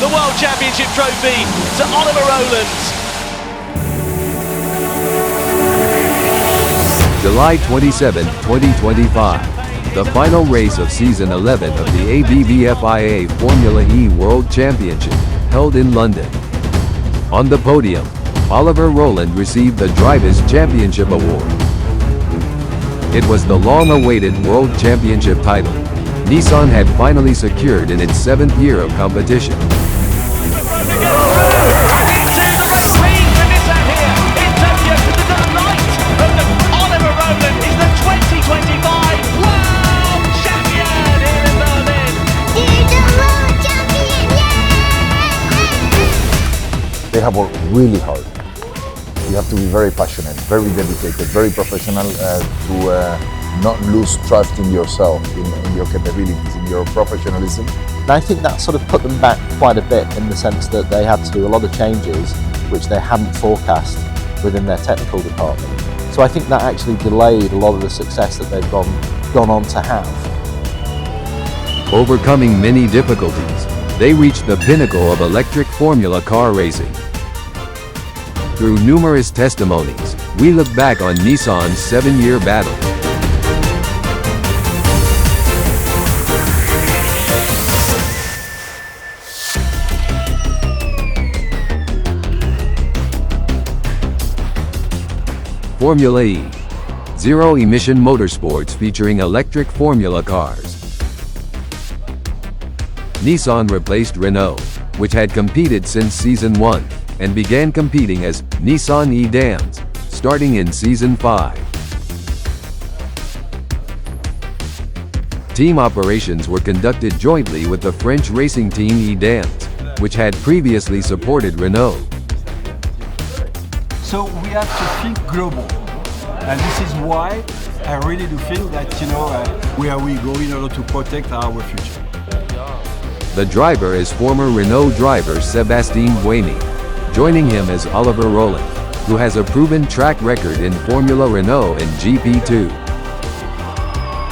the World Championship trophy to Oliver Rowland. July 27, 2025, the final race of Season 11 of the ABB Formula E World Championship, held in London. On the podium, Oliver Rowland received the Drivers' Championship Award. It was the long-awaited World Championship title Nissan had finally secured in its 7th year of competition. They have worked really hard. You have to be very passionate, very dedicated, very professional to not lose trust in yourself, in your capabilities, in your professionalism. And I think that sort of put them back quite a bit in the sense that they had to do a lot of changes which they hadn't forecast within their technical department. So I think that actually delayed a lot of the success that they've gone on to have. Overcoming many difficulties, they reached the pinnacle of electric formula car racing. Through numerous testimonies, we look back on Nissan's 7-year battle. Formula E. Zero-emission motorsports featuring electric formula cars. Nissan replaced Renault, which had competed since Season 1, and began competing as Nissan E-Dams, starting in Season 5. Team operations were conducted jointly with the French racing team E-Dams, which had previously supported Renault. So we have to think global, and this is why I really do think that, where we go in order to protect our future. The driver is former Renault driver Sébastien Buemi. Joining him is Oliver Rowland, who has a proven track record in Formula Renault and GP2.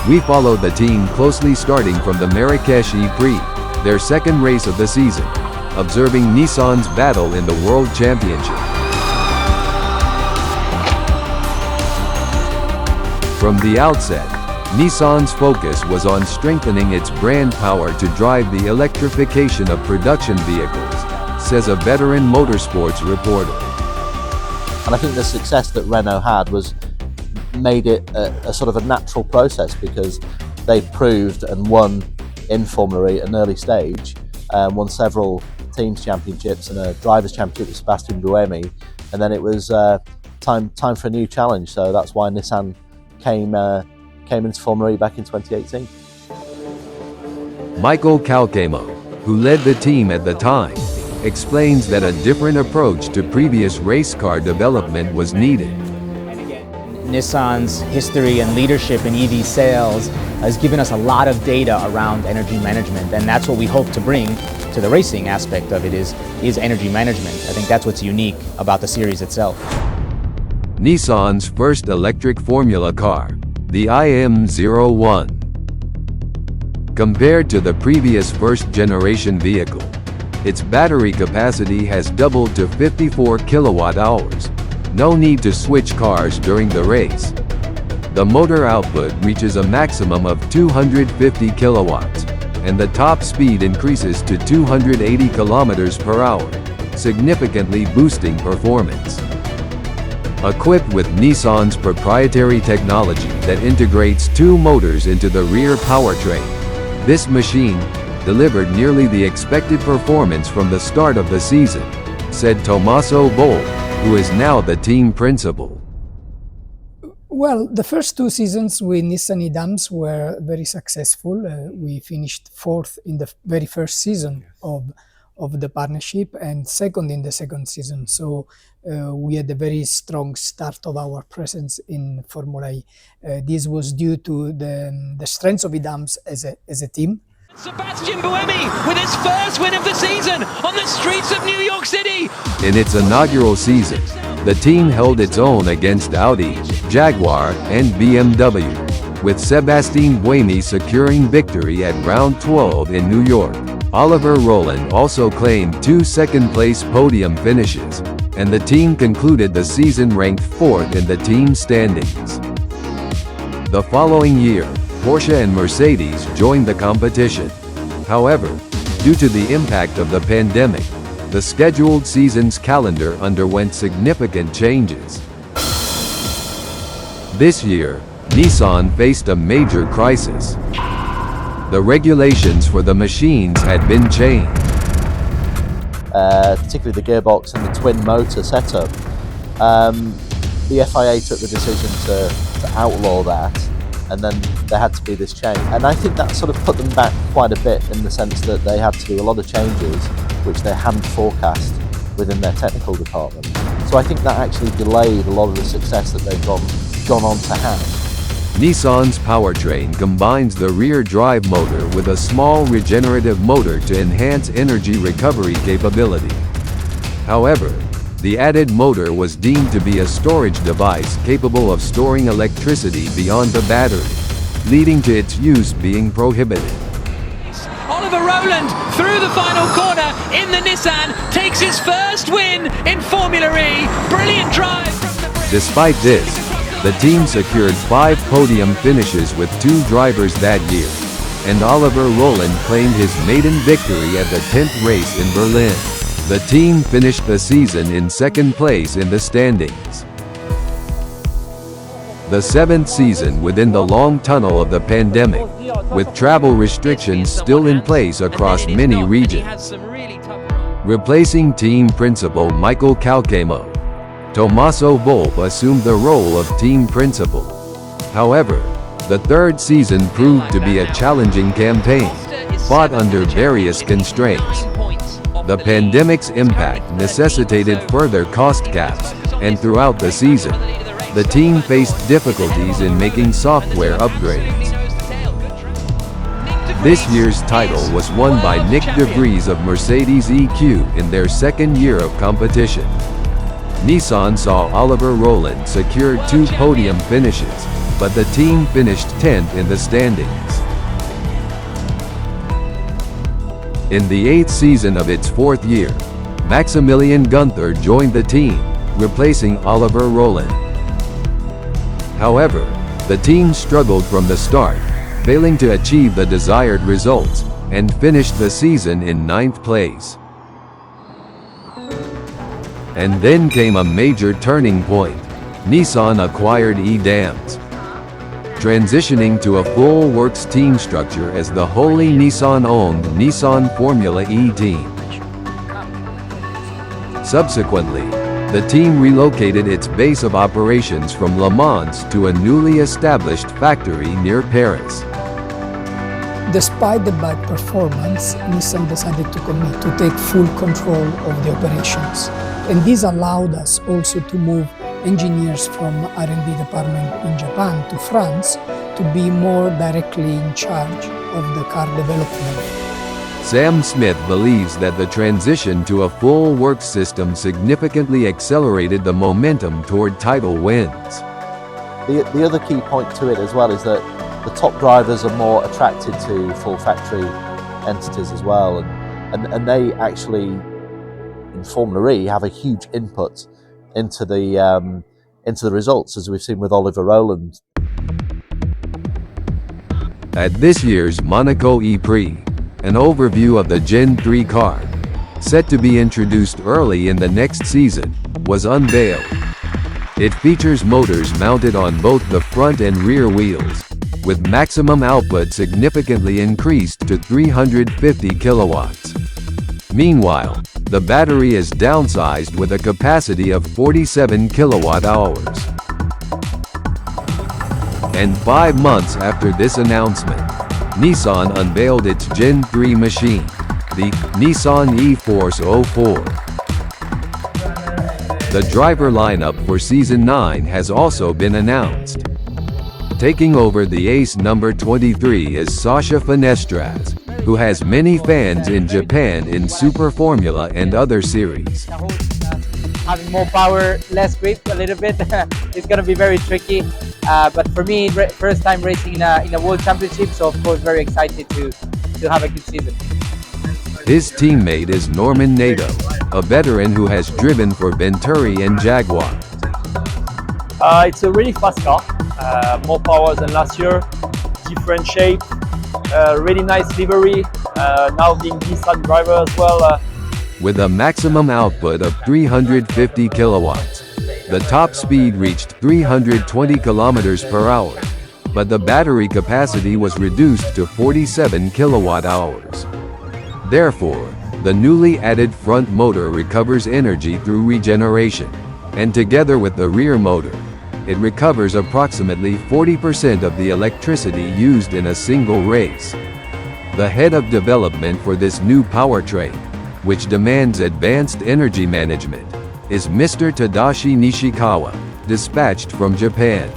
We followed the team closely starting from the Marrakesh E-Prix, their second race of the season, observing Nissan's battle in the World Championship. From the outset, Nissan's focus was on strengthening its brand power to drive the electrification of production vehicles, says a veteran motorsports reporter. And I think the success that Renault had made it a sort of a natural process, because they proved and won in Formula E at an early stage, won several teams championships and a drivers championship with Sébastien Buemi, and then it was time for a new challenge. So that's why Nissan came into Formula E back in 2018. Michael Calcamo, who led the team at the time, explains that a different approach to previous race car development was needed. Nissan's history and leadership in EV sales has given us a lot of data around energy management, and that's what we hope to bring to the racing aspect of it is energy management. I think that's what's unique about the series itself. Nissan's first electric formula car, the IM01. Compared to the previous first-generation vehicle, its battery capacity has doubled to 54 kilowatt-hours. No need to switch cars during the race. The motor output reaches a maximum of 250 kilowatts, and the top speed increases to 280 kilometers per hour, significantly boosting performance. Equipped with Nissan's proprietary technology that integrates two motors into the rear powertrain, this machine delivered nearly the expected performance from the start of the season, said Tommaso Boll, who is now the team principal. Well, the first 2 seasons with Nissan E-Dams were very successful. We finished 4th in the very first season of the partnership and 2nd in the 2nd season. So we had a very strong start of our presence in Formula E. This was due to the strengths of E-Dams as a team. Sébastien Buemi with his first win of the season on the streets of New York City. In its inaugural season, the team held its own against Audi, Jaguar, and BMW, with Sébastien Buemi securing victory at round 12 in New York. Oliver Rowland also claimed 2 second-place podium finishes, and the team concluded the season ranked 4th in the team standings. The following year, Porsche and Mercedes joined the competition. However, due to the impact of the pandemic, the scheduled season's calendar underwent significant changes. This year, Nissan faced a major crisis. The regulations for the machines had been changed. Particularly the gearbox and the twin motor setup. The FIA took the decision to outlaw that, and then there had to be this change. And I think that sort of put them back quite a bit in the sense that they had to do a lot of changes which they hadn't forecast within their technical department. So I think that actually delayed a lot of the success that they've gone on to have. Nissan's powertrain combines the rear drive motor with a small regenerative motor to enhance energy recovery capability. However, the added motor was deemed to be a storage device capable of storing electricity beyond the battery, leading to its use being prohibited. Oliver Rowland through the final corner in the Nissan takes his first win in Formula E. Brilliant drive from the British. Despite this, the team secured 5 podium finishes with 2 drivers that year, and Oliver Rowland claimed his maiden victory at the 10th race in Berlin. The team finished the season in 2nd place in the standings. The 7th season within the long tunnel of the pandemic, with travel restrictions still in place across many regions. Replacing team principal Michael Calcamo, Tommaso Volpe assumed the role of team principal. However, the 3rd season proved to be a challenging campaign, fought under various constraints. The pandemic's impact necessitated further cost caps, and throughout the season, the team faced difficulties in making software upgrades. This year's title was won by Nick de Vries of Mercedes EQ in their 2nd year of competition. Nissan saw Oliver Rowland secure 2 podium finishes, but the team finished 10th in the standings. In the 8th season of its 4th year, Maximilian Gunther joined the team, replacing Oliver Rowland. However, the team struggled from the start, failing to achieve the desired results, and finished the season in 9th place. And then came a major turning point. Nissan acquired E-Dams, transitioning to a full works team structure as the wholly Nissan-owned Nissan Formula E team. Subsequently, the team relocated its base of operations from Le Mans to a newly established factory near Paris. Despite the bad performance, Nissan decided to commit to take full control of the operations. And this allowed us also to move engineers from R&D department in Japan to France to be more directly in charge of the car development. Sam Smith believes that the transition to a full works system significantly accelerated the momentum toward title wins. The other key point to it as well is that the top drivers are more attracted to full factory entities as well, and they actually, in Formula E, have a huge input into the results, as we've seen with Oliver Rowland. At this year's Monaco E-Prix, an overview of the Gen 3 car, set to be introduced early in the next season, was unveiled. It features motors mounted on both the front and rear wheels, with maximum output significantly increased to 350 kilowatts. Meanwhile, the battery is downsized with a capacity of 47 kilowatt hours. And 5 months after this announcement, Nissan unveiled its Gen 3 machine, the Nissan E-Force 04. The driver lineup for Season 9 has also been announced. Taking over the ace number 23 is Sasha Fenestras, who has many fans in Japan in Super Formula and other series. Having more power, less grip a little bit, it's going to be very tricky. But for me, first time racing in a World Championship, so of course very excited to have a good season. His teammate is Norman Nato, a veteran who has driven for Venturi and Jaguar. It's a really fast car, more power than last year, different shape, really nice livery, now being Nissan driver as well. With a maximum output of 350 kilowatts, the top speed reached 320 kilometers per hour, but the battery capacity was reduced to 47 kilowatt hours. Therefore, the newly added front motor recovers energy through regeneration, and together with the rear motor, it recovers approximately 40% of the electricity used in a single race. The head of development for this new powertrain, which demands advanced energy management, is Mr. Tadashi Nishikawa, dispatched from Japan.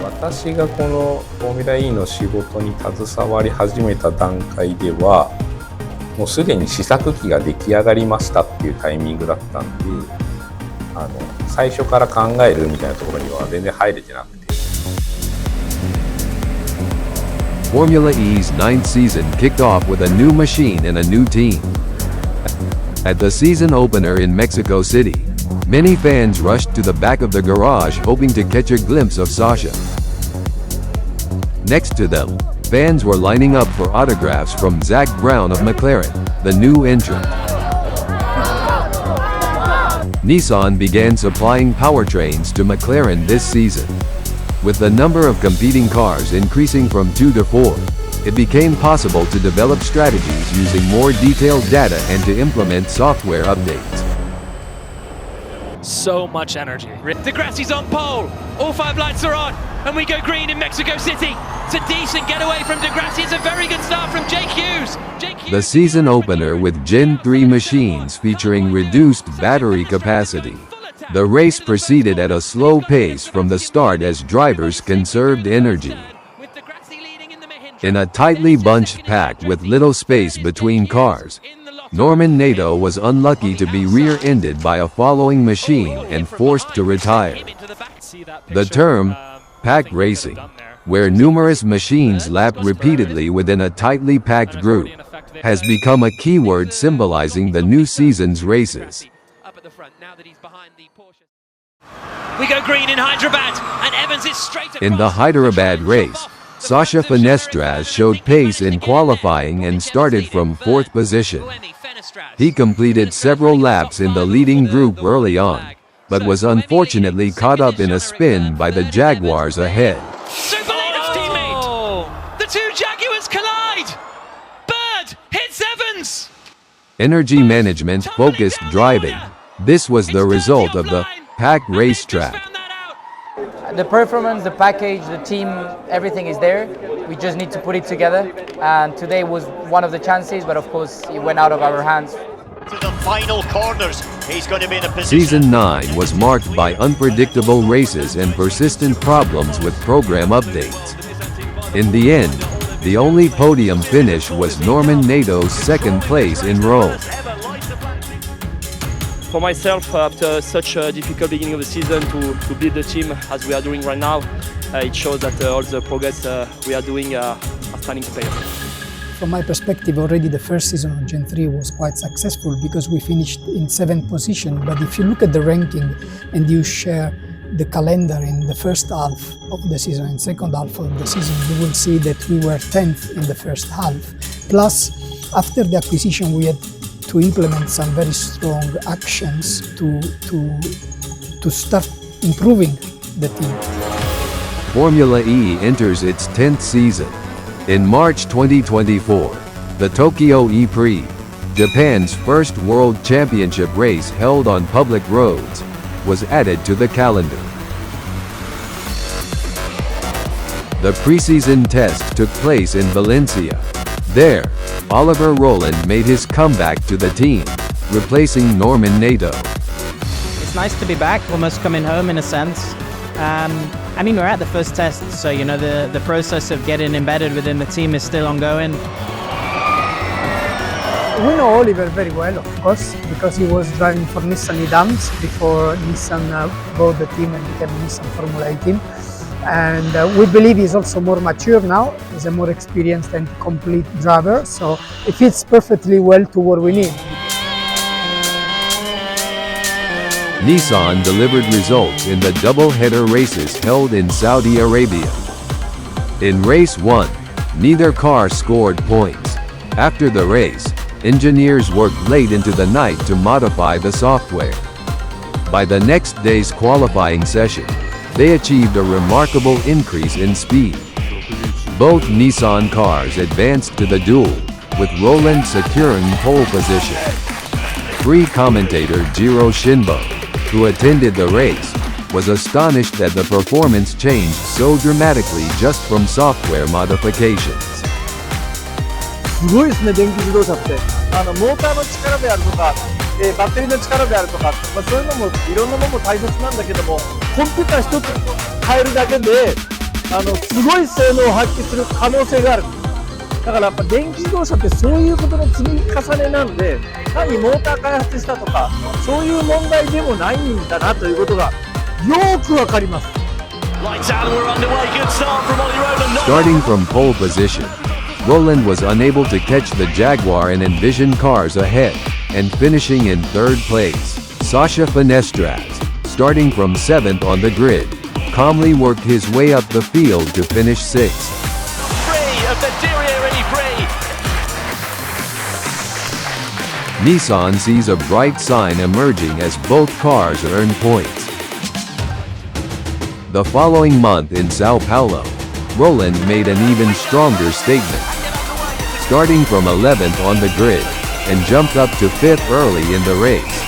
私がこのフォーミュラ E の仕事に携わり始めた段階では、もうすでに試作機が出来上がりましたっていうタイミングだったんで、最初から考えるみたいなところには全然入れてなくて。Formula E's ninth season kicked off with a new machine and a new team. At the season opener in Mexico City, many fans rushed to the back of the garage hoping to catch a glimpse of Sasha. Next to them, fans were lining up for autographs from Zach Brown of McLaren, the new entrant. Nissan began supplying powertrains to McLaren this season. With the number of competing cars increasing from 2 to 4, it became possible to develop strategies using more detailed data and to implement software updates. So much energy. Degrassi's on pole. All 5 lights are on, and we go green in Mexico City. It's a decent getaway from Degrassi. It's a very good start from Jake Hughes. The season opener with Gen 3 machines featuring reduced battery capacity. The race proceeded at a slow pace from the start as drivers conserved energy. In a tightly bunched pack with little space between cars, Norman Nato was unlucky to be rear-ended by a following machine and forced to retire. The term, pack racing, where numerous machines lap repeatedly within a tightly packed group, has become a keyword symbolizing the new season's races. We go green in Hyderabad, and Evans is straight across. In the Hyderabad race, Sasha Fenestras showed pace in qualifying and started from 4th position. He completed several laps in the leading group early on, but was unfortunately caught up in a spin by the Jaguars ahead. Superlative teammate! The 2 Jaguars collide! Bird hits Evans! Energy management focused driving. This was the result of the pack racetrack. The performance, the package, the team, everything is there. We just need to put it together. And today was one of the chances, but of course it went out of our hands. To the final corners, he's going to be in a position. Season 9 was marked by unpredictable races and persistent problems with program updates. In the end, the only podium finish was Norman Nato's 2nd place in Rome. For myself, after such a difficult beginning of the season, to build the team as we are doing right now, it shows that all the progress we are doing are starting to pay off. From my perspective, already the first season of Gen 3 was quite successful because we finished in 7th position. But if you look at the ranking and you share the calendar in the first half of the season and second half of the season, you will see that we were 10th in the first half. Plus, after the acquisition, we had to implement some very strong actions to start improving the team. Formula E enters its 10th season. In March 2024, the Tokyo E-Prix, Japan's first World Championship race held on public roads, was added to the calendar. The preseason test took place in Valencia. There, Oliver Rowland made his comeback to the team, replacing Norman Nato. It's nice to be back, almost coming home in a sense. I mean, we're at the first test, so you know the process of getting embedded within the team is still ongoing. We know Oliver very well, of course, because he was driving for Nissan Dams before Nissan bought the team and became Nissan Formula E team. and we believe he's also more mature now. He's a more experienced and complete driver, so it fits perfectly well to what we need. Nissan delivered results in the double-header races held in Saudi Arabia. In race 1, neither car scored points. After the race, engineers worked late into the night to modify the software. By the next day's qualifying session, they achieved a remarkable increase in speed. Both Nissan cars advanced to the duel, with Roland securing pole position. Free commentator Jiro Shinbo, who attended the race, was astonished that the performance changed so dramatically just from software modifications. すごいですね、電気自動車って。モーターの力であるとか、バッテリーの力であるとか、そういうのもいろんなものも大切なんだけども、コンピューター一つ変えるだけで、すごい性能を発揮する可能性がある。だからやっぱ電気自動車ってそういうことの積み重ねなんで、単にモーター開発したとか、そういう問題でもないんだなということがよくわかります。Starting from pole position, Roland was unable to catch the Jaguar and Envision cars ahead, and finishing in third place. Sasha Finestras, starting from 7th on the grid, calmly worked his way up the field to finish 6th. Nissan sees a bright sign emerging as both cars earn points. The following month in Sao Paulo, Roland made an even stronger statement. Starting from 11th on the grid, and jumped up to 5th early in the race.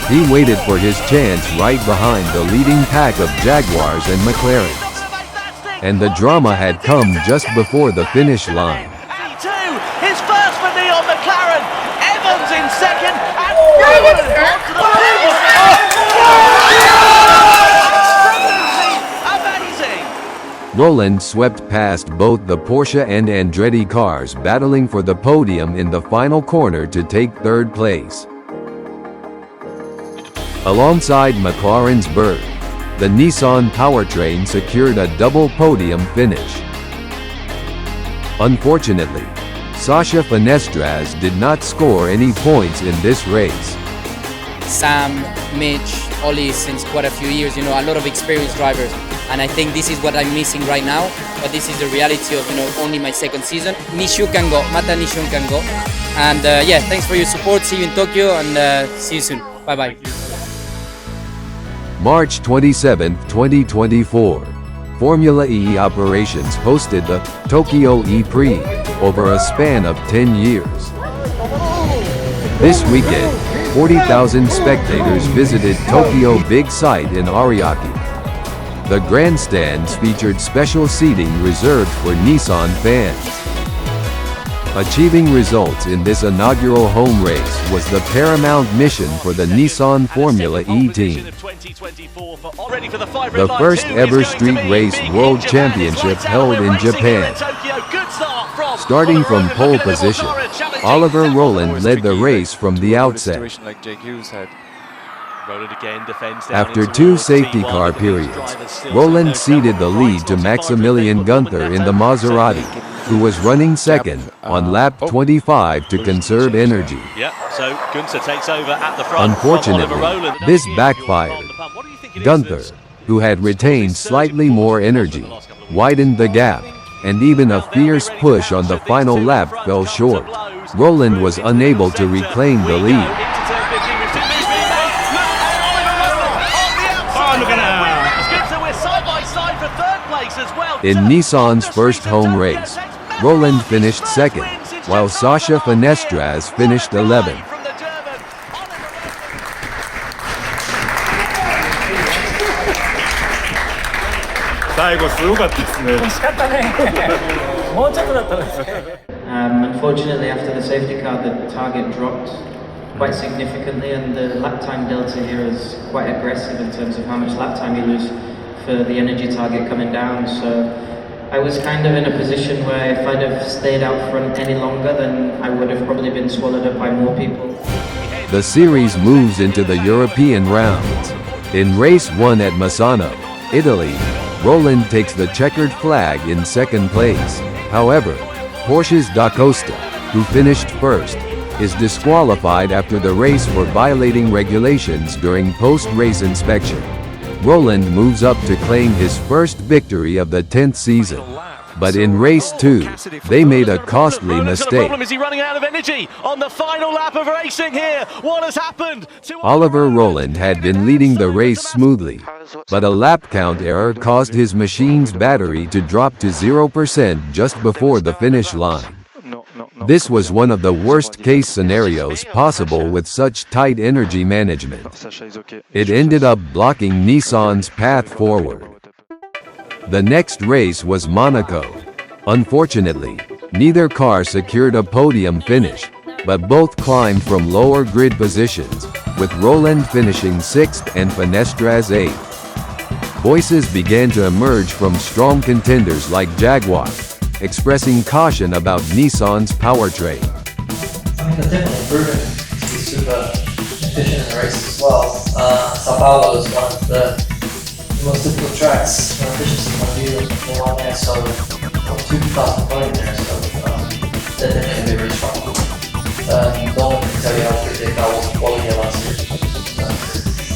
He waited for his chance right behind the leading pack of Jaguars and McLarens. And the drama had come just before the finish line. His first for Neon McLaren, Evans in second, and Roland swept past both the Porsche and Andretti cars battling for the podium in the final corner to take third place. Alongside McLaren's Bird, the Nissan powertrain secured a double podium finish. Unfortunately, Sasha Finestras did not score any points in this race. Sam, Mitch, Ollie, since quite a few years, a lot of experienced drivers. And I think this is what I'm missing right now, but this is the reality of, only my second season. Nishu can go, Mata Nishu can go. And yeah, thanks for your support. See you in Tokyo and see you soon. Bye-bye. March 27, 2024. Formula E operations hosted the Tokyo E-Prix over a span of 10 years. This weekend, 40,000 spectators visited Tokyo Big Sight in Ariake. The grandstands featured special seating reserved for Nissan fans. Achieving results in this inaugural home race was the paramount mission for the Nissan Formula E team. The first ever street race world championship held in Japan. Starting from pole position, Oliver Roland led the race from the outset. After two safety car periods, Roland ceded the lead to Maximilian Gunther in the Maserati, who was running second on lap 25 to conserve energy. Unfortunately, this backfired. Gunther, who had retained slightly more energy, widened the gap, and even a fierce push on the final lap fell short. Roland was unable to reclaim the lead. In Nissan's first home race, Roland finished second, while Sasha Finestras finished 11th. 最後すごかったですね。惜しかったね。もうちょっとだったんですね。Unfortunately, after the safety car, the target dropped quite significantly, and the lap time delta here is quite aggressive in terms of how much lap time you lose for the energy target coming down. So I was kind of in a position where if I'd have stayed out front any longer, then I would have probably been swallowed up by more people. The series moves into the European rounds. In race 1 at Misano, Italy, Roland takes the checkered flag in second place. However, Porsche's Da Costa, who finished first, is disqualified after the race for violating regulations during post-race inspection. Roland moves up to claim his first victory of the 10th season. But in race 2, they made a costly mistake. Problem is he running out of energy on the final lap of racing here. What has happened to Oliver Roland had been leading the race smoothly, but a lap count error caused his machine's battery to drop to 0% just before the finish line. This was one of the worst-case scenarios possible with such tight energy management. It ended up blocking Nissan's path forward. The next race was Monaco. Unfortunately, neither car secured a podium finish, but both climbed from lower grid positions, with Roland finishing 6th and Finestras 8th. Voices began to emerge from strong contenders like Jaguar, expressing caution about Nissan's powertrain. I think it's definitely proven to be super efficient in the race as well. Sao Paulo is one of the most difficult tracks from efficiency point of view for one there, so two cars to podium there, so they're definitely very strong. Don't let me tell you how good their car was quality last year.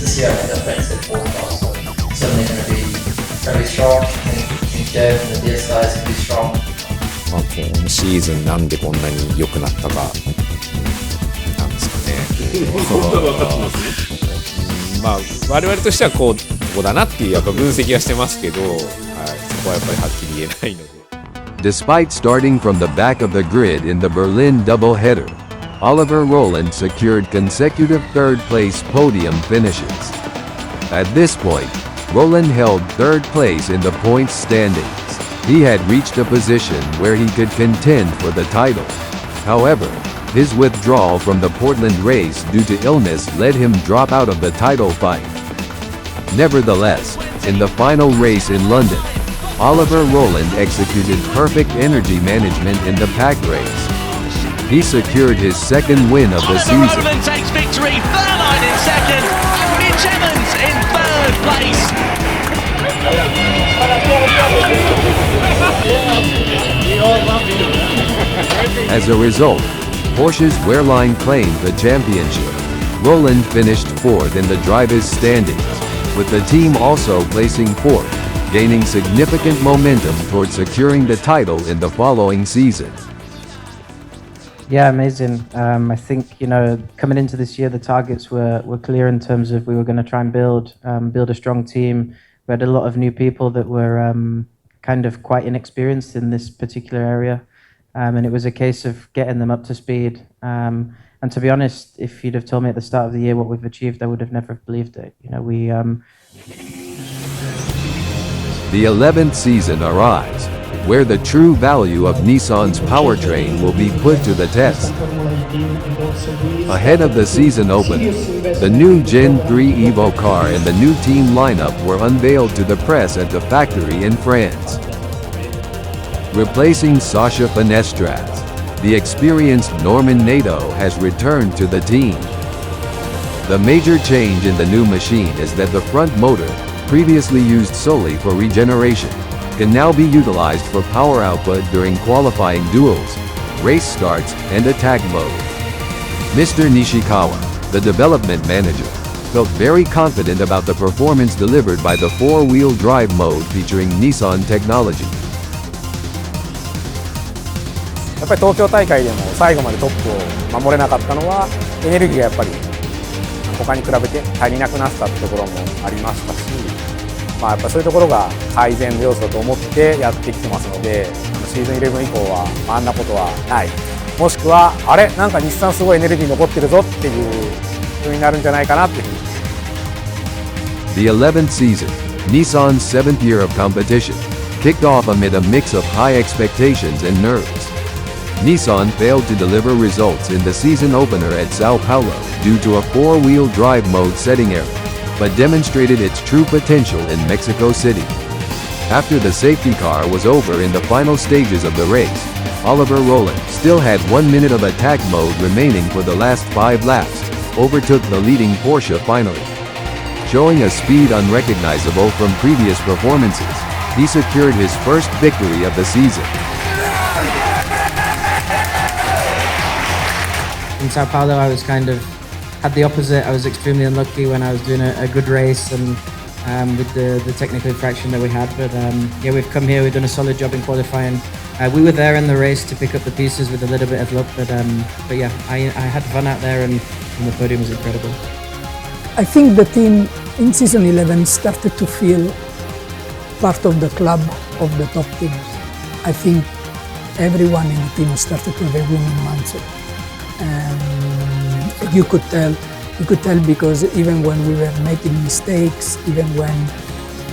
This year I think they've mixed it 4 cars, so certainly going to be strong. I think Jeff and the DS guys can be strong. 今シーズンなんでこんなに良くなったかなんですかね。まあ我々としてはこうだなっていうやっぱ分析はしてますけど、はい、そこはやっぱりはっきり言えないので。Despite starting from the back of the grid in the Berlin doubleheader, Oliver Roland secured consecutive third-place podium finishes. At this point, Roland held third place in the points standings. He had reached a position where he could contend for the title. However, his withdrawal from the Portland race due to illness led him drop out of the title fight. Nevertheless, in the final race in London, Oliver Roland executed perfect energy management in the pack race. He secured his second win of the season. Oliver Roland takes victory, Verline in second, Mitch Evans in third place. As a result, Porsche's Wehrlein claimed the championship. Roland finished 4th in the drivers' standings, with the team also placing 4th, gaining significant momentum towards securing the title in the following season. Yeah, amazing. I think, coming into this year, the targets were clear in terms of we were going to try and build a strong team. We had a lot of new people that were kind of quite inexperienced in this particular area. And it was a case of getting them up to speed. And to be honest, if you'd have told me at the start of the year what we've achieved, I would have never believed it. The 11th season arrives, where the true value of Nissan's powertrain will be put to the test. Ahead of the season opener, the new Gen 3 Evo car and the new team lineup were unveiled to the press at the factory in France. Replacing Sasha Finestras, the experienced Norman Nato has returned to the team. The major change in the new machine is that the front motor, previously used solely for regeneration, can now be utilized for power output during qualifying duels, race starts, and attack mode. Mr. Nishikawa, the development manager, felt very confident about the performance delivered by the four-wheel drive mode featuring Nissan technology. やっぱり東京大会でも最後までトップを守れなかったのはエネルギーがやっぱり他に比べて足りなくなったってところもありましたし、やっぱそういうところが改善要素と思ってやってきてますので、シーズン11以降はあんなことはない、もしくはあれなんか日産すごいエネルギー残ってるぞっていう風になるんじゃないかなっていうふうに。 The 11th season, Nissan's 7th year of competition, kicked off amid a mix of high expectations and nerves. Nissan failed to deliver results in the season opener at Sao Paulo due to a four-wheel drive mode setting error, but demonstrated its true potential in Mexico City. After the safety car was over in the final stages of the race, Oliver Roland still had 1 minute of attack mode remaining for the last 5 laps, overtook the leading Porsche finally. Showing a speed unrecognizable from previous performances, he secured his first victory of the season. In Sao Paulo, I was had the opposite. I was extremely unlucky when I was doing a good race and with the technical infraction that we had. But yeah, we've come here, we've done a solid job in qualifying. We were there in the race to pick up the pieces with a little bit of luck, but yeah, I had fun out there and the podium was incredible. I think the team in season 11 started to feel part of the club of the top teams. I think everyone in the team started to have a winning mindset. You could tell because even when we were making mistakes, even when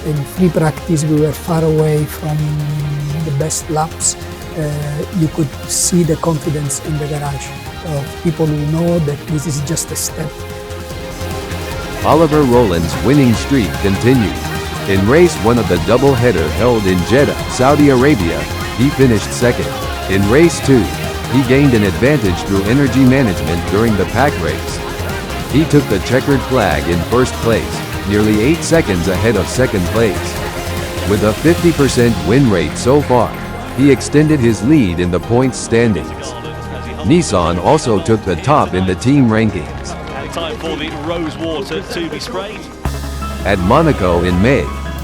in free practice we were far away from the best laps, you could see the confidence in the garage of people who know that this is just a step. Oliver Rowland's winning streak continued. In race 1 of the doubleheader held in Jeddah, Saudi Arabia, he finished second. In race 2, he gained an advantage through energy management during the pack race. He took the checkered flag in first place, nearly 8 seconds ahead of second place. With a 50% win rate so far, he extended his lead in the points standings. Nissan also took the top in the team rankings. Time for the rose water to be sprayed. At Monaco in May,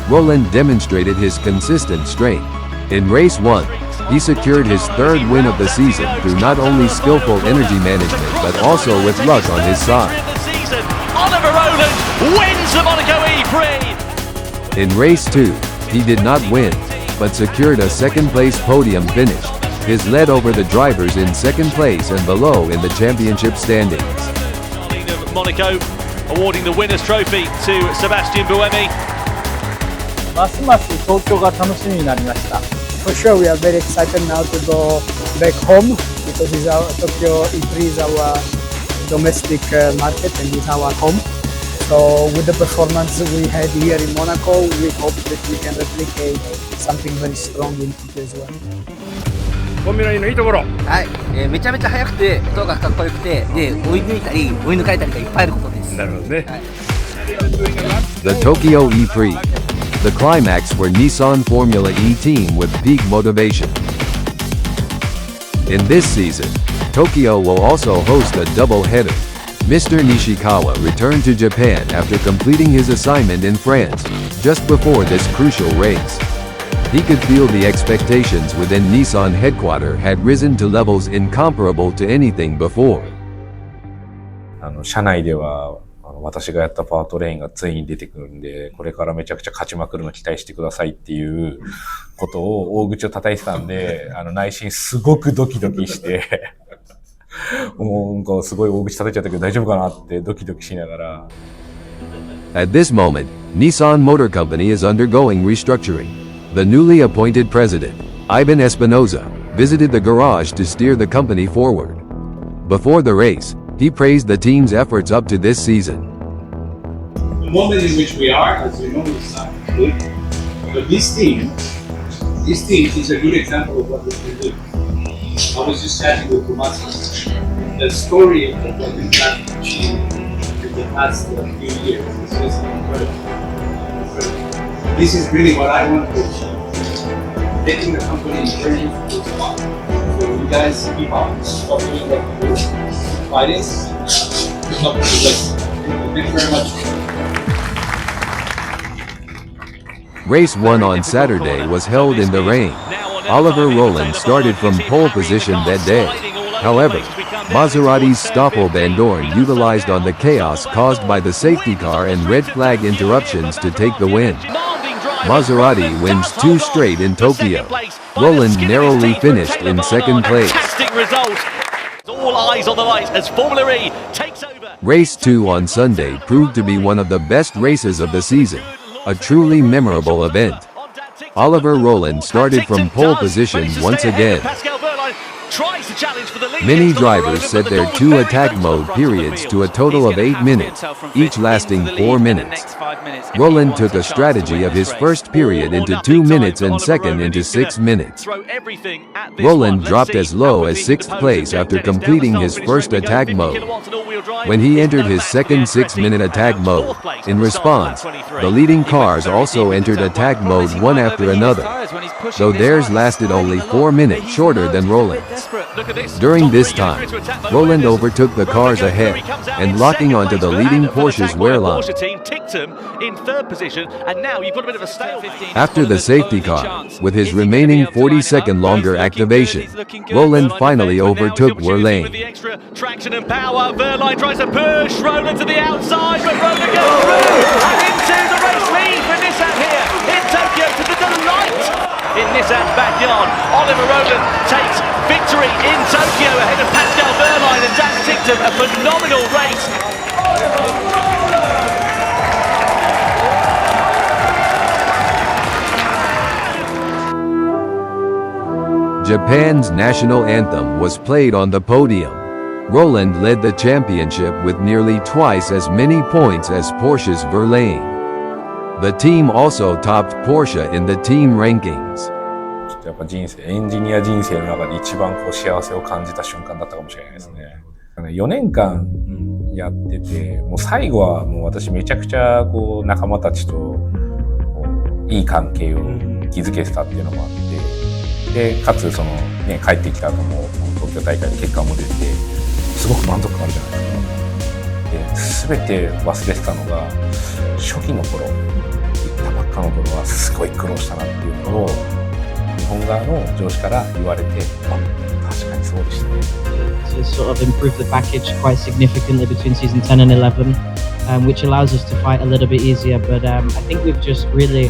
Rowland demonstrated his consistent strength. In race 1, he secured his third win of the season through not only skillful energy management but also with luck on his side. Oliver Rowland wins the Monaco E-Prix. In race 2, he did not win, but secured a second-place podium finish. His lead over the drivers in second place and below in the championship standings. Monaco awarding the winner's trophy to Sebastian Buemi. ますます東京が楽しみになりました。For sure, we are very excited now to go back home because Tokyo E3 is our domestic market and is our home. So with the performance we had here in Monaco, we hope that we can replicate something very strong in Tokyo as well. フォーミュラ E のいいところ。はい、めちゃめちゃ速くて、音がかっこよくて、で追い抜いたり追い抜かれたりがいっぱいあることです。なるほどね。はい、The Tokyo E-Prix, the climax for Nissan Formula E team with peak motivation. In this season, Tokyo will also host a double-header. Mr. Nishikawa returned to Japan after completing his assignment in France, just before this crucial race. He could feel the expectations within Nissan headquarters had risen to levels incomparable to anything before. 社内では私がやったパワートレインがついに出てくるんで、これからめちゃくちゃ勝ちまくるの期待してくださいっていうことを大口を叩いてたんで、内心すごくドキドキして、もうなんかすごい大口叩いちゃったけど大丈夫かなってドキドキしながら。At this moment, Nissan Motor Company is undergoing restructuring. The newly appointed president, Ivan Espinoza, visited the garage to steer the company forward. Before the race, he praised the team's efforts up to this season. The moment in which we are, as you know, is not good. But this team is a good example of what we can do. I was just chatting with Tomasa. The story of what we've done to achieve in the past few years is just incredible. This is really what I want to achieve. Taking the company and turning it to a spot. So you guys keep on doing what you do. Fighting. Good luck with the race. Thank you very much. Race 1 on Saturday was held in the rain. Oliver Rowland started from pole position that day. However, Maserati's Stoffel Van Dorn utilized on the chaos caused by the safety car and red flag interruptions to take the win. Maserati wins 2 straight in Tokyo. Rowland narrowly finished in second place. All eyes on the light as Formula E takes over. Race 2 on Sunday proved to be one of the best races of the season, a truly memorable event. Oliver Rowland started from pole position once again. tries to challenge for the lead. Many drivers set their 2 attack mode periods to a total of 8 minutes, each lasting 4 minutes. Roland took a strategy of his first period into 2 minutes and second into 6 minutes. Roland dropped as low as 6th place after completing his first attack mode. When he entered his second 6-minute attack mode, in response, the leading cars also entered attack mode one after another, though theirs lasted only 4 minutes shorter than Roland's. During this time, Roland overtook the cars ahead and locking onto the leading Porsche's wear line. After the safety car, with his remaining 40-second longer activation, Roland finally overtook Verlaine. Traction and power. Verlaine tries to push Roland to the outside, but Roland goes through and into the race lead for Nissan here in Tokyo to the delight in Nissan's backyard. Oliver Roland takes victory in Tokyo ahead of Pascal Verlaine and Dan Ticktum. A phenomenal race. Japan's national anthem was played on the podium. Roland led the championship with nearly twice as many points as Porsche's Verlaine. The team also topped Porsche in the team rankings. やっぱエンジニア人生の中で一番幸せを感じた瞬間だったかもしれないですね。4年間やってて、もう最後はもう私めちゃくちゃ仲間たちといい関係を築けてたっていうのもあって、でかつそのね帰ってきた後も東京大会で結果も出て、すごく満足感あるじゃないですか。で全て忘れてたのが初期の頃、行ったばっかの頃はすごい苦労したなっていうのを。日本側の上司から言われて、確かにそうでしたね。To sort of improve the package quite significantly between season 10 and 11, which allows us to fight a little bit easier. But I think we've just really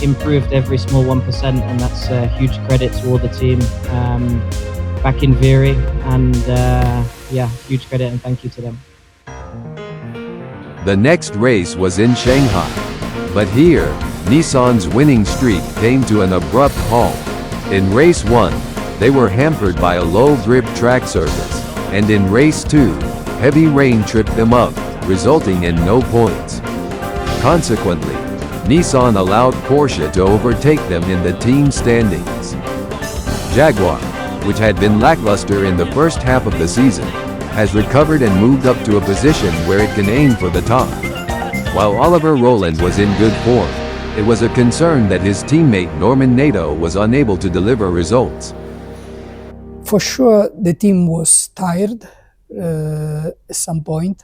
improved every small 1%, and that's a huge credit to all the team back in Viry, and yeah, huge credit and thank you to them. The next race was in Shanghai, but here, Nissan's winning streak came to an abrupt halt. In race 1, they were hampered by a low-grip track surface, and in race 2, heavy rain tripped them up, resulting in no points. Consequently, Nissan allowed Porsche to overtake them in the team standings. Jaguar, which had been lackluster in the first half of the season, has recovered and moved up to a position where it can aim for the top. While Oliver Roland was in good form, it was a concern that his teammate Norman Nato was unable to deliver results. For sure, the team was tired at some point.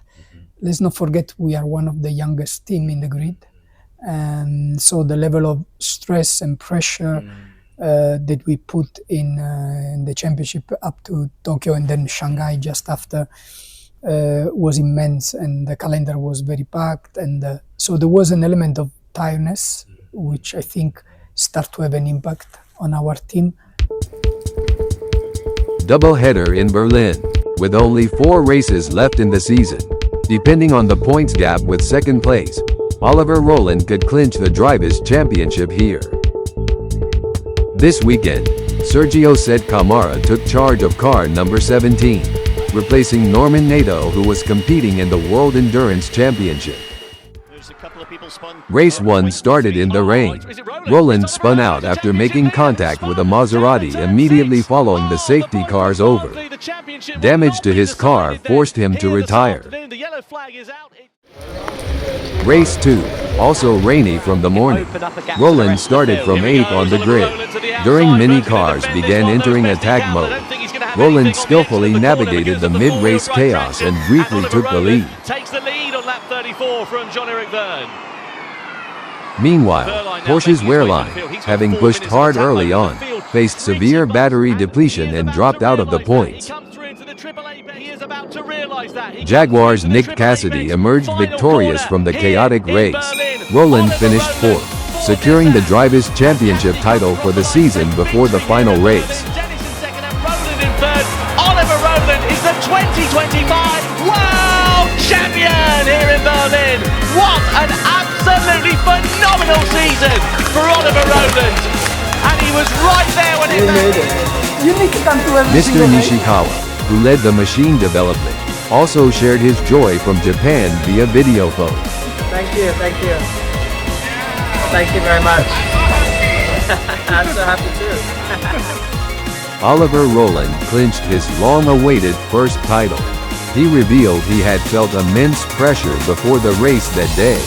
Let's not forget we are one of the youngest teams in the grid. And so the level of stress and pressure that we put in the championship up to Tokyo and then Shanghai just after was immense, and the calendar was very packed. And so there was an element of tiredness, which I think start to have an impact on our team. Doubleheader in Berlin, with only 4 races left in the season. Depending on the points gap with second place, Oliver Roland could clinch the Drivers' Championship here. This weekend, Sergio Set Camara took charge of car number 17, replacing Norman Nato, who was competing in the World Endurance Championship. Race 1 started in the rain. Roland spun out after making contact with a Maserati immediately following the safety car's over. Damage to his car forced him to retire. Race 2, also rainy from the morning. Roland started from 8th on the grid. During many cars began entering attack mode, Roland skillfully navigated the mid-race chaos and briefly took the lead. Takes the lead on lap 34 from Jean-Eric Verne. Meanwhile, Porsche's Wehrlein, having pushed hard early on, faced severe battery depletion and dropped out of the points. Jaguar's Nick Cassidy emerged victorious from the chaotic race. Roland finished 4th, securing the Drivers' Championship title for the season before the final race. Oliver Roland is the 2025 World Champion here in Berlin. What an absolutely phenomenal season for Oliver Roland. And he was right there when it mattered. You need to come to every Mr. single race. Nishikawa, who led the machine development, also shared his joy from Japan via video phone. Thank you, thank you. Thank you very much. I'm so happy too. Oliver Rowland clinched his long-awaited first title. He revealed he had felt immense pressure before the race that day.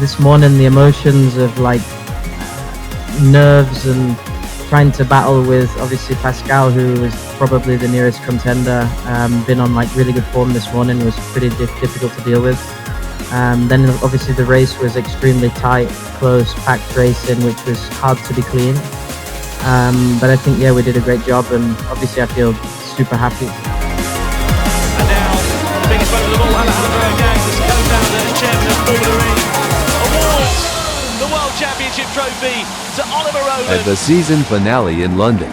This morning, the emotions of like nerves and trying to battle with obviously Pascal, who was probably the nearest contender, been on like really good form this morning, was pretty difficult to deal with. Then obviously the race was extremely tight, close, packed racing, which was hard to be clean. But I think, yeah, we did a great job, and obviously I feel super happy. And now, the biggest moment of all, Alejandro Agag, the co-founder and chairman of Formula E, awards the World Championship trophy to Oliver Rowland. At the season finale in London,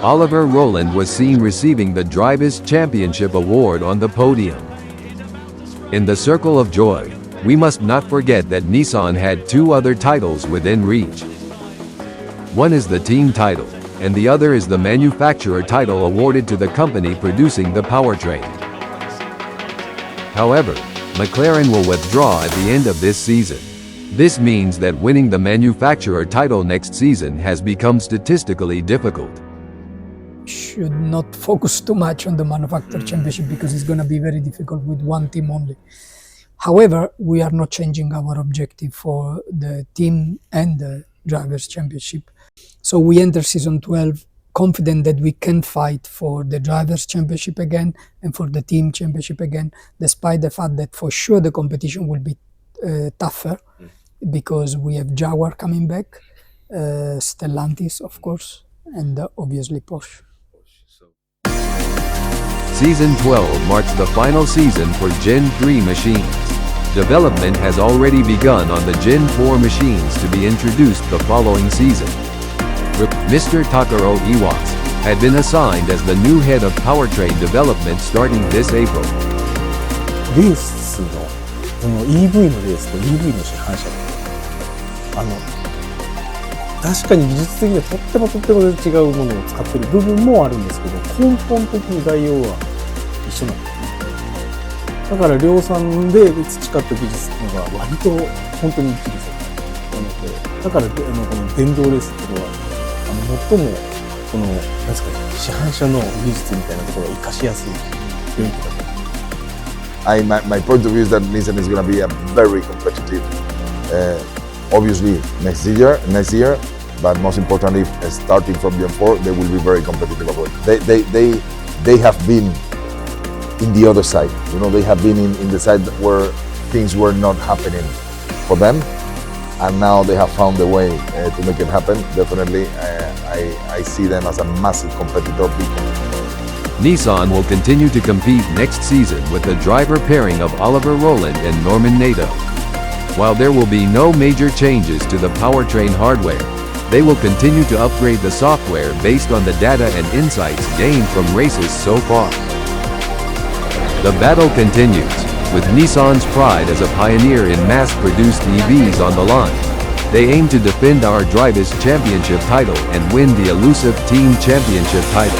Oliver Rowland was seen receiving the Drivers' Championship award on the podium. In the circle of joy, we must not forget that Nissan had two other titles within reach. One is the team title, and the other is the manufacturer title awarded to the company producing the powertrain. However, McLaren will withdraw at the end of this season. This means that winning the manufacturer title next season has become statistically difficult. Should not focus too much on the manufacturer championship because it's going to be very difficult with one team only. However, we are not changing our objective for the team and the drivers championship. So we enter season 12 confident that we can fight for the drivers championship again and for the team championship again, despite the fact that for sure the competition will be tougher because we have Jaguar coming back, Stellantis of course, and obviously Porsche. Season 12 marks the final season for Gen 3 machines. Development has already begun on the Gen 4 machines to be introduced the following season. Mr. Takaro Iwatsu had been assigned as the new head of powertrain development starting this April. レースのこの EV のレースと EV の市販車確かに技術的にはとっても違うものを使っている部分もあるんですけど、根本的に概要は一緒なんですね。だから量産で培った技術っていうのが割と本当に生きる世界なので、だからこの電動レースっていうのは最もこのなんですかね、市販車の技術みたいなところを活かしやすい領域だと思います。My point of view is that Nissan is going to be a very competitive, obviously next year, but most importantly, starting from Gen 4, they will be very competitive. They have been in the other side, you know, they have been in the side where things were not happening for them, and now they have found a way to make it happen. Definitely, I see them as a massive competitor. Nissan will continue to compete next season with the driver pairing of Oliver Rowland and Norman Nato. While there will be no major changes to the powertrain hardware, they will continue to upgrade the software based on the data and insights gained from races so far. The battle continues, with Nissan's pride as a pioneer in mass-produced EVs on the line. They aim to defend our Drivers' Championship title and win the elusive Team Championship title.